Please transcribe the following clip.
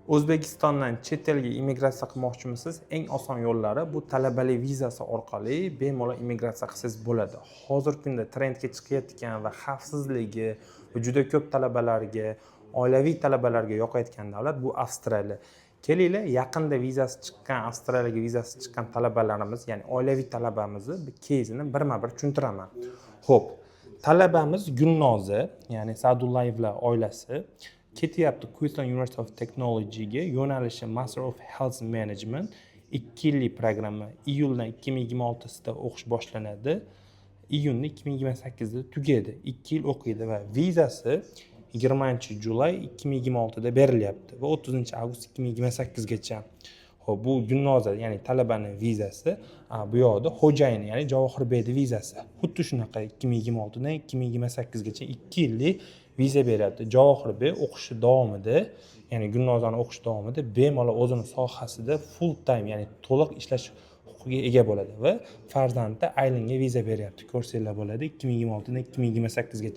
O'zbekistondan chet elga immigratsiya qilmoqchimisiz? Eng oson yo'llari bu talabalik vizasi orqali bemalol immigratsiya qilsangiz bo'ladi. Hozirgi kunda trendga chiqayotgan va xavfsizligi va juda ko'p talabalarga, oilaviy talabalarga yoqayotgan davlat bu Avstraliya. Kelinglar, yaqinda vizasi chiqqan, Avstraliyaga vizasi chiqqan talabalarimiz, ya'ni oilaviy talabamizni keysini birma-bir tushuntiraman. Xo'p, talabamiz Gulnoza, ya'ni Sa'dullayevlar oilasi ketyapti Queensland University of Technology'ga, yo'nalishi Master of Health Management, 2 yillik programma. Iyuldan 2026da o'qish boshlanadi. Iyunni 2028da tugaydi. 2 yil o'qiydi va vizasi 20-julay 2026da berilyapti va 30-avgust 2028 gacha. Xo'p, bu Gulnoza, ya'ni talabani vizasi, bu yoqda xo'jayin, ya'ni Javohirbekning vizasi. Xuddi shunaqa 2026dan 2028 gacha 2 yillik viza beryapti. Javohirbek o'qishi davomida, ya'ni Gulnozani o'qish davomida bemalol o'zini sohasida full time, ya'ni to'liq ishlash huquqiga ega bo'ladi va farzandi Aylinga viza beryapti. Ko'rsanglar bo'ladi 2026dan 2028 gacha.